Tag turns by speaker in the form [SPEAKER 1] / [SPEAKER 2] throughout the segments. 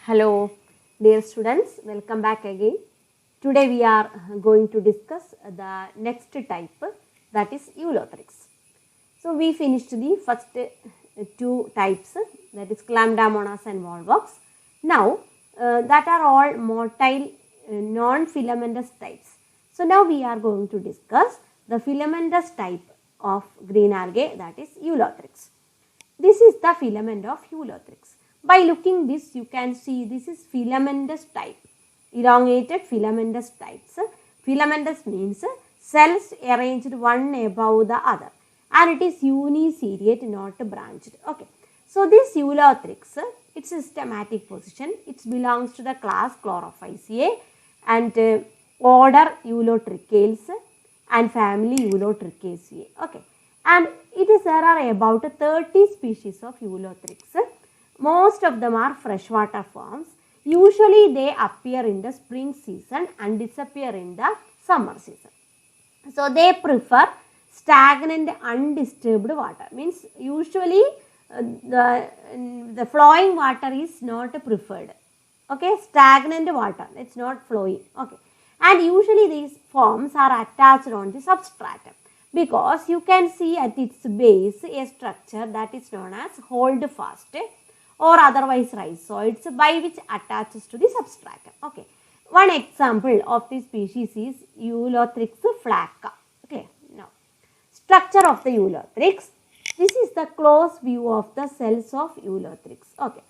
[SPEAKER 1] Hello, dear students, welcome back again. Today we are going to discuss the next type, that is Eulothrix. So we finished the first two types, that is Chlamydomonas and Volvox. Now that are all motile non-filamentous types. So now we are going to discuss the filamentous type of green algae, that is Eulothrix. This is the filament of Eulothrix. By looking this, you can see this is filamentous type, elongated filamentous types. Filamentous means cells arranged one above the other, and it is uniseriate, not branched. Okay. So this Eulothrix, its systematic position, it belongs to the class Chlorophyceae and order Eulotrichales and family Eulotrichaceae. Okay. And there are about 30 species of Eulothrix. Most of them are freshwater forms. Usually they appear in the spring season and disappear in the summer season. So they prefer stagnant undisturbed water. Means usually the flowing water is not preferred. Okay, stagnant water, it's not flowing. Okay, and usually these forms are attached on the substratum, because you can see at its base a structure that is known as hold fast or otherwise rhizoids, by which attaches to the substratum. Okay. One example of this species is Eulothrix flacca. Okay. Now, structure of the Eulothrix. This is the close view of the cells of Eulothrix. Okay.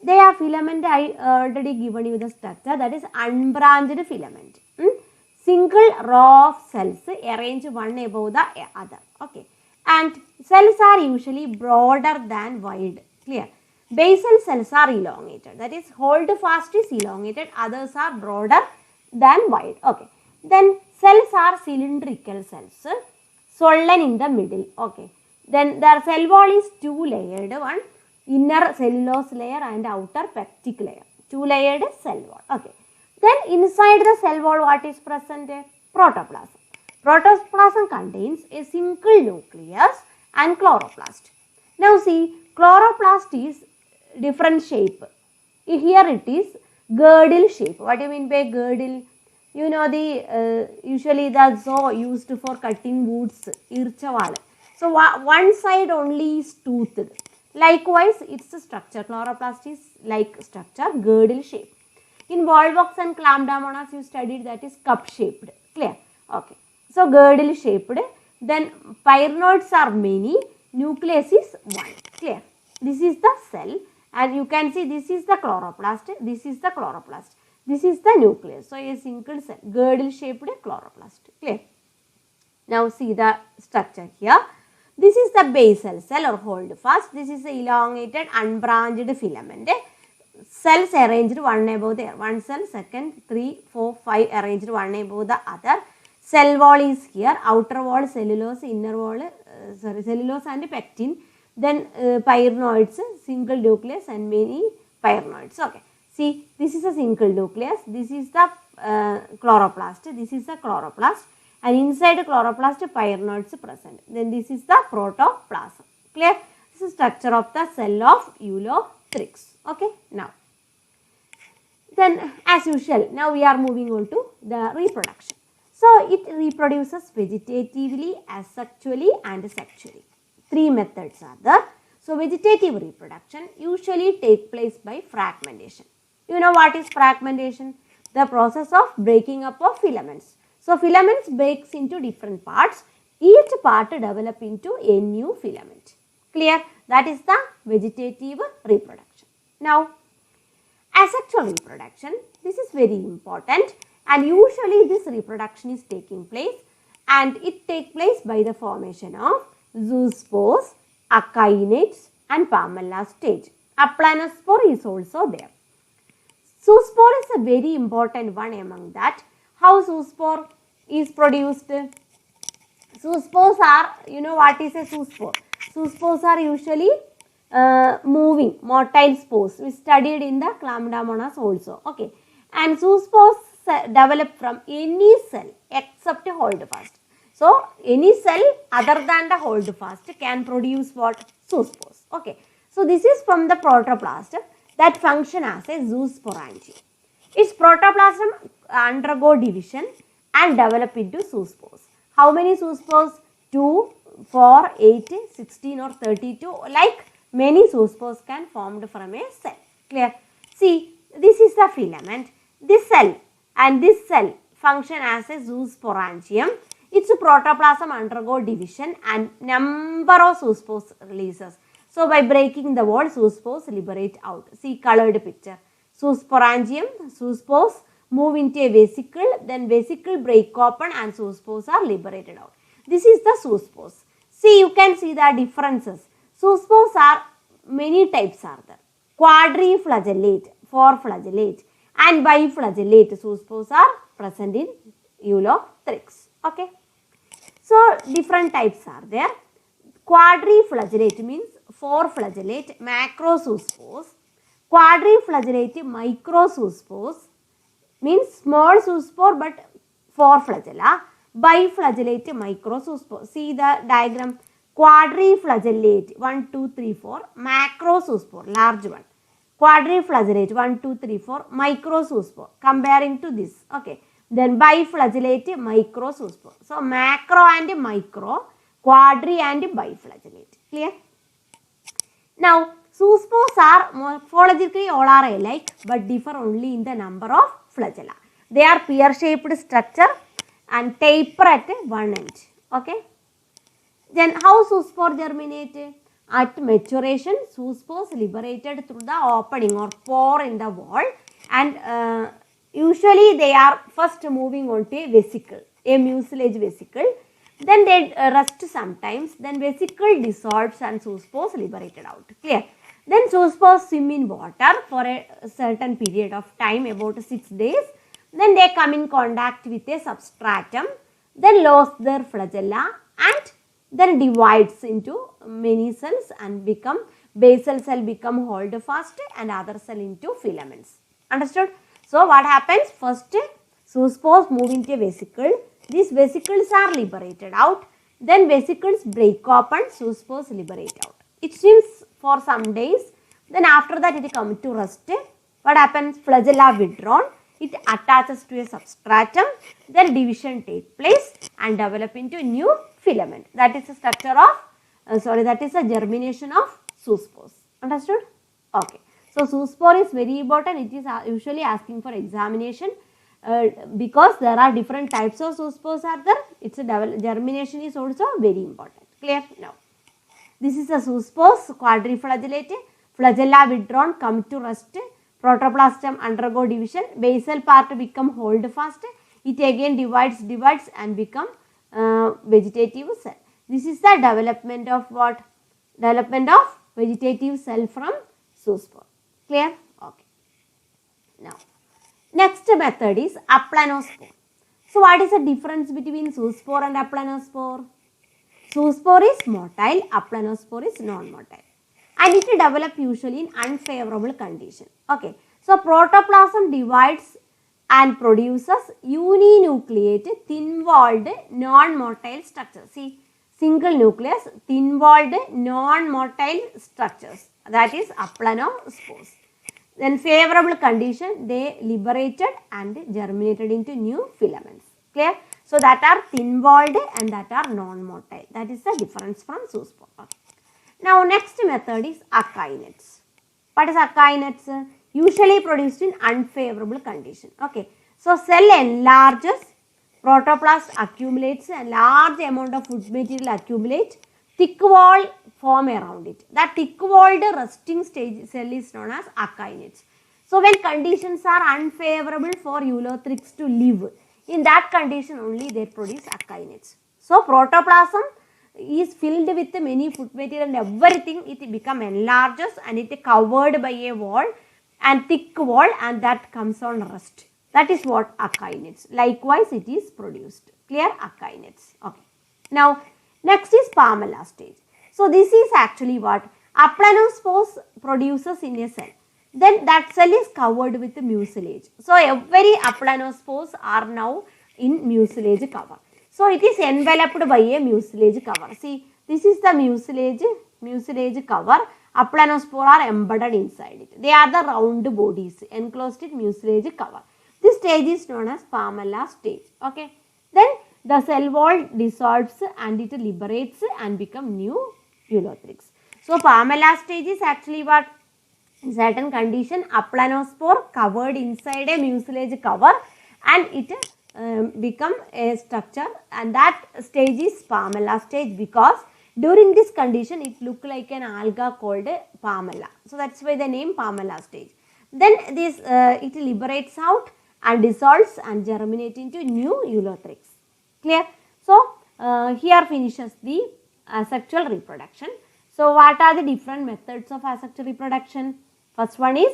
[SPEAKER 1] They are filament. I already given you the structure, that is unbranched filament. Single row of cells arranged one above the other. Okay. And cells are usually broader than wide. Clear? Basal cells are elongated, that is hold fast is elongated, others are broader than wide. Okay. Then cells are cylindrical cells, swollen in the middle. Okay. Then their cell wall is two layered, one inner cellulose layer and outer pectic layer, two layered cell wall. Okay. Then inside the cell wall what is present? Protoplasm. Protoplasm contains a single nucleus and chloroplast. Now see, chloroplast is different shape. Here it is girdle shape. What do you mean by girdle? You know the usually that's so used for cutting woods, irchaval. So one side only is toothed. Likewise, its structure, chloroplast is like structure, girdle shape. In Volvox and Chlamydomonas you studied, that is cup shaped. Clear? Okay. So girdle shaped. Then pyrenoids are many, nucleus is one. Clear? This is the cell, and you can see this is the chloroplast, this is the chloroplast, this is the nucleus. So a single cell, girdle shaped chloroplast. Clear? Now see the structure here. This is the basal cell or hold fast. This is the elongated unbranched filament. Cells arranged one above the other. One cell, second, 3, 4, 5 arranged one above the other. Cell wall is here. Outer wall cellulose, inner wall cellulose and pectin. Then pyrenoids, single nucleus and many pyrenoids. Okay. See, this is a single nucleus. This is the chloroplast. This is the chloroplast. And inside the chloroplast, pyrenoids present. Then this is the protoplasm. Clear? This is structure of the cell of Eulothrix. Okay. Now, then as usual, now we are moving on to the reproduction. So, it reproduces vegetatively, asexually and sexually. Three methods are there. So, vegetative reproduction usually take place by fragmentation. You know what is fragmentation? The process of breaking up of filaments. So, filaments breaks into different parts. Each part develop into a new filament. Clear? That is the vegetative reproduction. Now, asexual reproduction, this is very important, and usually this reproduction is taking place, and it takes place by the formation of zoospores, achaenates and pamela stage. Aplanospore is also there. Zoospore is a very important one among that. How zoospore is produced? Zoospores are, you know what is a zoospore? Zoospores are usually moving motile spores. We studied in the Chlamydomonas also. Okay. And zoospores develop from any cell except holdfast. So, any cell other than the holdfast can produce what? Zoospores. Okay. So, this is from the protoplast. that function as a zoosporangium. Its protoplasm undergo division and develop into zoospores. How many zoospores? 2, 4, 8, 16 or 32. Like many zoospores can formed from a cell. Clear? See, this is the filament. This cell and this cell function as a zoosporangium. Its protoplasm undergo division and number of zoospores releases. So by breaking the wall, zoospores liberate out. See colored picture. Zoosporangium, zoospores move into a vesicle, then vesicle break open and zoospores are liberated out. This is the zoospores. See, you can see the differences. Zoospores are many types are there. Quadriflagellate, four-flagellate and biflagellate zoospores are present in Eulothrix. Okay. So, different types are there. Quadriflagellate means four-flagellate macrozoospores. Quadriflagellate microzoospores means small zoospore but four flagella. Biflagellate microzoospore. See the diagram. Quadriflagellate 1, 2, 3, 4. Macrozoospore large one. Quadriflagellate 1, 2, 3, 4. Microzoospore comparing to this. Okay. Then biflagellate microzoospore. So macro and micro, quadri and biflagellate. Clear? Now zoospores are morphologically all are alike but differ only in the number of flagella. They are pear-shaped structure and taper at one end. Okay. Then how zoospore germinate? At maturation, zoospores liberated through the opening or pore in the wall and usually they are first moving on to a vesicle, a mucilage vesicle. Then they rest sometimes. Then vesicle dissolves and zoospores liberated out. Clear? Then zoospores swim in water for a certain period of time, about 6 days. Then they come in contact with a substratum, then lose their flagella and then divides into many cells and become basal cell become hold fast and other cell into filaments. Understood? So what happens? First zoospores move into a vesicle. These vesicles are liberated out. Then vesicles break open, zoospores liberate out. It swims for some days. Then after that it comes to rest. What happens? Flagella withdrawn. It attaches to a substratum. Then division takes place and develop into new filament. That is the structure of, that is the germination of zoospores. Understood? Okay. So zoospore is very important. It is usually asking for examination because there are different types of zoospores are there. Its germination is also very important. Clear? Now, this is the zoospores, quadriflagellate, flagella withdrawn, come to rest, protoplasm undergo division, basal part become hold fast, it again divides and become vegetative cell. This is the development of what? Development of vegetative cell from zoospore. Clear? Okay. Now, next method is aplanospore. So, what is the difference between zoospore and aplanospore? Zoospore is motile, aplanospore is non-motile. And it develops usually in unfavorable condition. Okay. So, protoplasm divides and produces uninucleate, thin-walled, non-motile structures. See, single nucleus, thin-walled, non-motile structures. That is aplanospores. Then favorable condition, they liberated and germinated into new filaments. Clear? So that are thin-walled and that are non-motile. That is the difference from zoospore. Okay. Now next method is akinets. What is akinets? Usually produced in unfavorable condition. Okay. So cell enlarges, protoplasm accumulates, a large amount of food material accumulates, thick wall form around it. That thick walled resting stage cell is known as akinets. So when conditions are unfavorable for Eulothrix to live, in that condition only they produce akinets. So protoplasm is filled with many food material and everything, it become enlarges and it is covered by a wall and thick wall and that comes on rest. That is what akinets. Likewise it is produced. Clear? Akinets. Okay. Now next is Pamela stage. So this is actually what aplanospores produces in a cell. Then that cell is covered with mucilage. So every aplanospores are now in mucilage cover. So it is enveloped by a mucilage cover. See, this is the mucilage cover. aplanospore are embedded inside it. They are the round bodies enclosed in mucilage cover. This stage is known as Pamela stage. Okay. Then the cell wall dissolves and it liberates and become new Ulothrix. So Pamela stage is actually what? In certain condition, aplanospore covered inside a mucilage cover and it become a structure, and that stage is Pamela stage because during this condition it look like an alga called Pamela. So that's why the name Pamela stage. Then this it liberates out and dissolves and germinate into new Ulothrix. Clear? So here finishes the asexual reproduction. So what are the different methods of asexual reproduction? First one is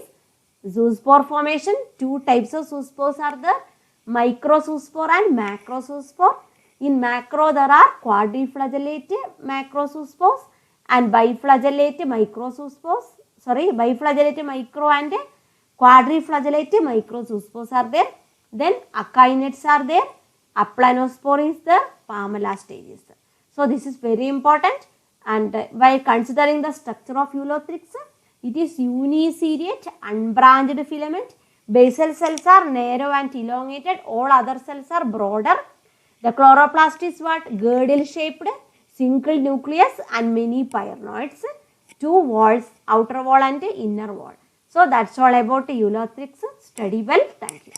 [SPEAKER 1] zoospore formation. Two types of zoospores are there, microzoospore and macrozoospore. In macro there are quadriflagellate macrozoospores and biflagellate microzoospores. Biflagellate micro and quadriflagellate microzoospores are there. Then achainets are there, aplanospore is there, Pamela stage is there. So this is very important, and by considering the structure of Ulothrix, it is uniseriate unbranched filament. Basal cells are narrow and elongated, all other cells are broader. The chloroplast is what? Girdle shaped, single nucleus and many pyrenoids, two walls, outer wall and inner wall. So that's all about Ulothrix. Study well. Thank you.